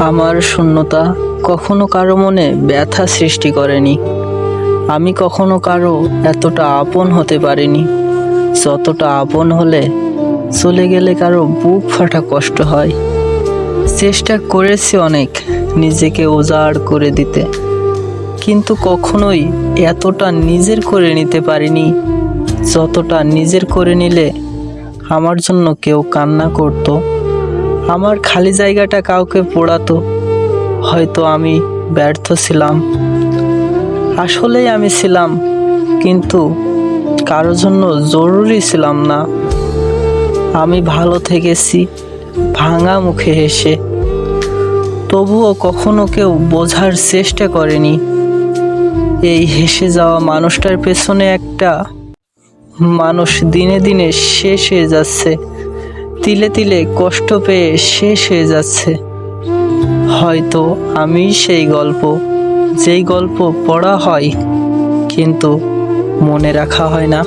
আমার শূন্যতা কখনো কারো মনে ব্যথা সৃষ্টি করেনি। আমি কখনো কারো এতটা আপন হতে পারিনি যতটা আপন হলে চলে গেলে কারো বুক ফাটা কষ্ট হয়। চেষ্টা করেছি অনেক নিজেকে উজাড় করে দিতে, কিন্তু কখনোই এতটা নিজের করে নিতে পারিনি যতটা নিজের করে নিলে আমার জন্য কেউ কান্না করতো, আমার খালি জায়গাটা কাউকে পোড়াতো। হয়তো আমি ব্যর্থ ছিলাম, আসলেই আমি ছিলাম, কিন্তু কারোর জন্য জরুরি ছিলাম না। আমি ভালো থেকেছি ভাঙা মুখে হেসে, তবুও কখনো কেউ বোঝার চেষ্টা করেনি এই হেসে যাওয়া মানুষটার পেছনে একটা মানুষ দিনে দিনে শেষ হয়ে যাচ্ছে, তিলে তিলে কষ্ট পেয়ে শেষ হয়ে যাচ্ছে। হয়তো আমি সেই গল্প, যেই গল্প পড়া হয় কিন্তু মনে রাখা হয় না।